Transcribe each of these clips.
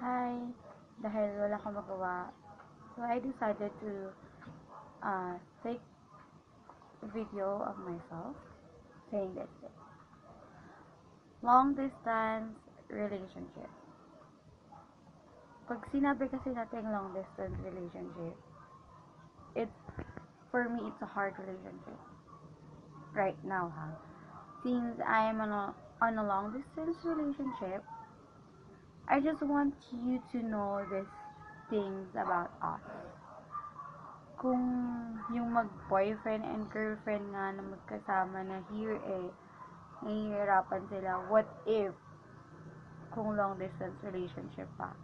Hi, dahil wala akong magawa, so I decided to take a video of myself saying this thing. Long distance relationship. Pag sinabi kasi natin long distance relationship, it's, for me, it's a hard relationship. Right now, Since I am on a long distance relationship, I just want you to know these things about us. Kung yung mag-boyfriend and girlfriend nga na magkasama na here nahihirapan sila, what if kung long distance relationship pa?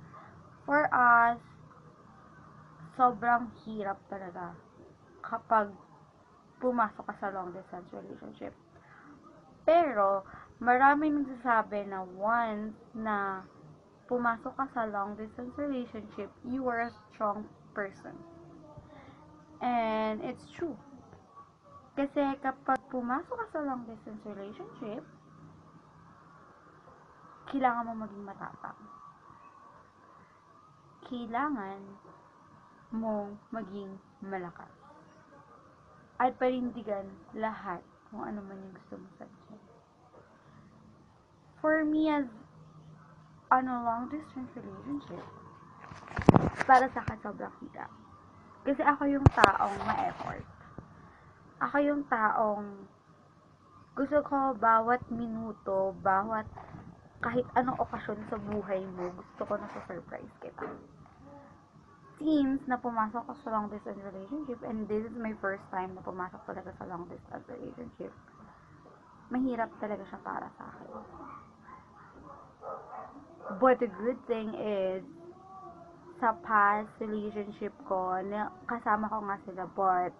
For us, sobrang hirap talaga kapag pumasok ka sa long distance relationship. Pero, maraming nagsasabi na once na pumasok ka sa long distance relationship, you are a strong person. And it's true. Kasi kapag pumasok ka sa long distance relationship, kailangan mo maging matapang. Kailangan mong maging malakas. At panindigan lahat kung ano man yung gusto mo sabihin. For me, as on a long distance relationship, para sa akin sobrang hirap. Kasi ako yung taong ma-effort. Ako yung taong gusto ko bawat minuto, bawat kahit anong okasyon sa buhay mo, gusto ko na surprise kita. Since na pumasok ko sa long distance relationship, and this is my first time na pumasok talaga sa long distance relationship, mahirap talaga siya para sa akin. But the good thing is, sa past relationship ko, kasama ko nga sila, but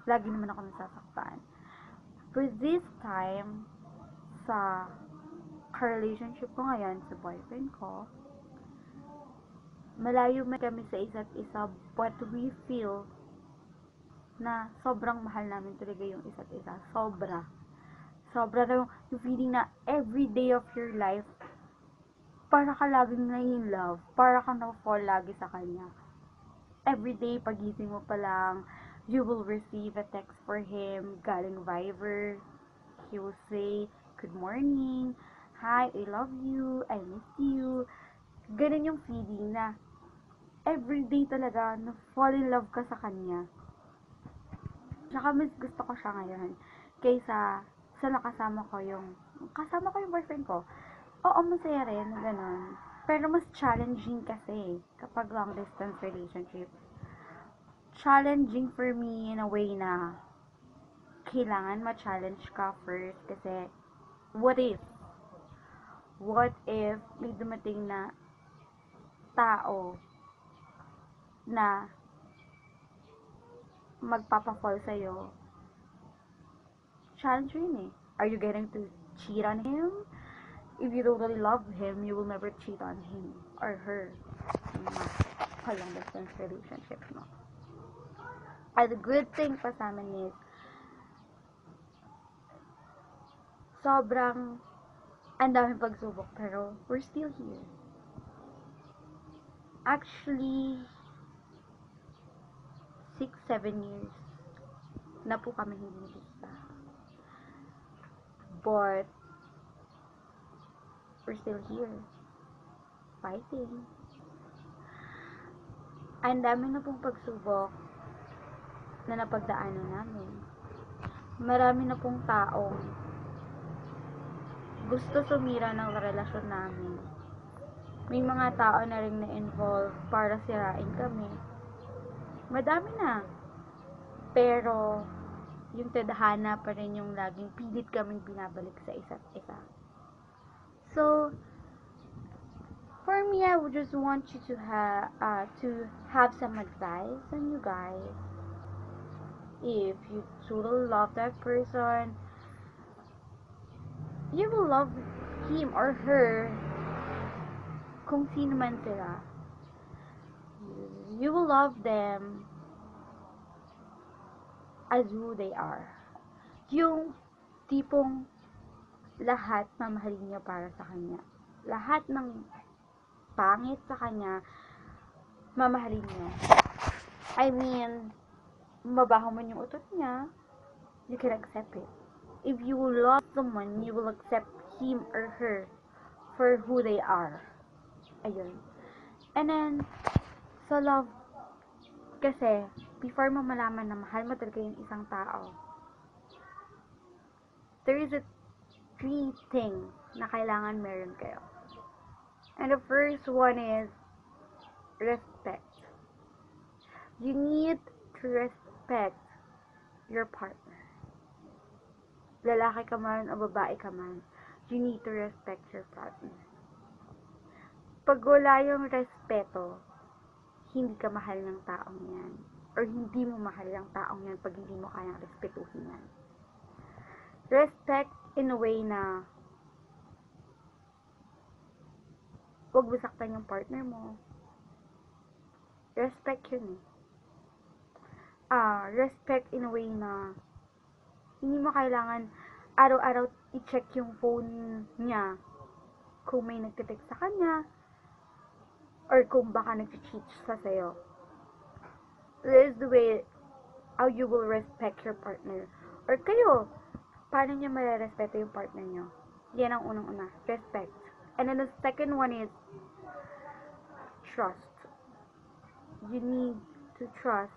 lagi naman ako nasasaktan. For this time, sa relationship ko ngayon, sa boyfriend ko, malayo man kami sa isa't isa, but we feel na sobrang mahal namin talaga yung isa't isa. Sobra na yung feeling na every day of your life, para ka laging na-in love, para ka na-fall lagi sa kanya. Every day, pagising mo pa lang, you will receive a text for him, galing Viber. He will say, good morning, hi, I love you, I miss you. Ganun yung feeling na everyday talaga na fall in love ka sa kanya. Tsaka mas gusto ko siya ngayon kaysa sa nakasama ko yung boyfriend ko. Oo, masaya rin, gano'n. Pero mas challenging kasi kapag long distance relationship. Challenging for me in a way na kailangan ma-challenge ka first kasi what if may dumating na tao na magpapafall sa'yo? Challenge yun eh. Are you getting to cheat on him? If you totally love him, you will never cheat on him or her. Long distance relationship, no? And the good thing pa sa amin is, sobrang ang daming pagsubok, pero we're still here. Actually, 6-7 years na po kami hindi nakikita. But, we're still here. Fighting. Ang dami na pong pagsubok na napagdaanan namin. Marami na pong taong gusto sumira ng relasyon namin. May mga tao na rin na-involve para sirain kami. Madami na. Pero, yung tadhana pa rin yung laging pilit kaming binabalik sa isa't isa. So, for me, I would just want you to have some advice on you guys. If you truly love that person, you will love him or her kung sino man sila. You will love them as who they are. Yung tipong lahat mamahalin niya para sa kanya. Lahat ng pangit sa kanya, mamahalin niyo. I mean, mabaho man yung utot niya, you can accept it. If you love someone, you will accept him or her for who they are. Ayun. And then, sa love, kasi, before mo malaman na mahal mo talaga yung isang tao, there is a 3 things na kailangan meron kayo. And the first one is respect. You need to respect your partner. Lalaki ka man o babae ka man, you need to respect your partner. Pag wala yung respeto, hindi ka mahal ng taong yan. Or hindi mo mahal ng taong yan pag hindi mo kayang respetuhin yan. Respect in a way na huwag masaktan yung partner mo. Respect yun eh. Respect in a way na hindi mo kailangan araw-araw i-check yung phone niya kung may nagtitext sa kanya or kung baka nag-cheat siya sa'yo. This is the way how you will respect your partner. Or kayo, paano niyo mare-respeto yung partner niyo? Yan ang unang-una, respect. And then the second one is trust. You need to trust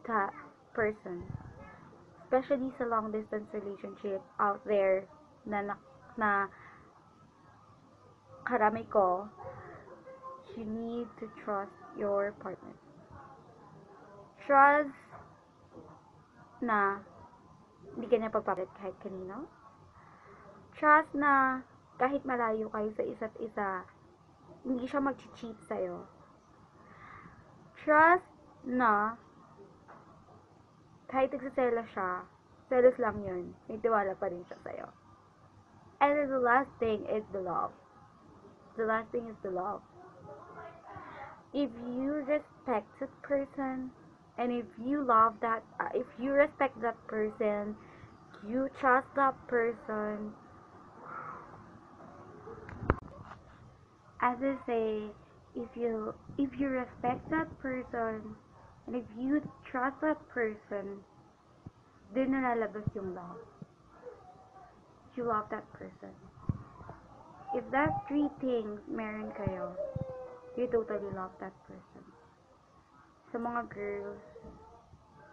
that person. Especially sa long distance relationship out there na karami ko, you need to trust your partner. Trust na hindi ka niya pagpapalit kahit kanino. Trust na kahit malayo kayo sa isa't isa, hindi siya mag-cheat sa'yo. Trust na kahit nagsiselos siya, selos lang yun, may tiwala pa rin siya sa'yo. And then the last thing is the love. The last thing is the love. If you respect that person, and if you love that, if you respect that person, you trust that person, as I say, if you respect that person, and if you trust that person, dun na lalabas yung love. You love that person. If that 3 things meron kayo, you totally love that person. Sa mga girls,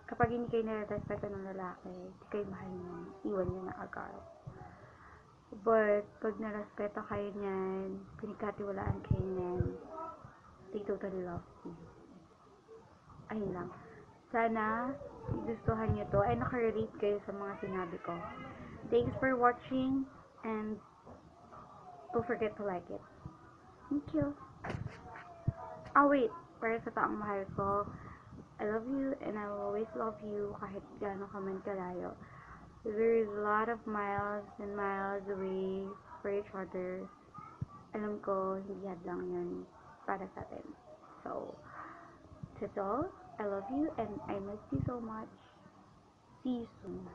kapag hindi kayo nire-respeto ng lalaki, hindi kayo mahal niya, iwan niya na agad. But, pag narespeto kayo niyan, pinagkatiwalaan kayo niyan, they totally love you. Ayun lang. Sana, gustuhan niyo to, ay nakarelate kayo sa mga sinabi ko. Thanks for watching, and don't forget to like it. Thank you. Wait. Para sa taong mahal ko, I love you and I will always love you kahit gaano ka man kalayo. There is a lot of miles and miles away for each other. Alam ko, hindi hadlang yun para sa atin. So, that's all. I love you and I miss you so much. See you soon.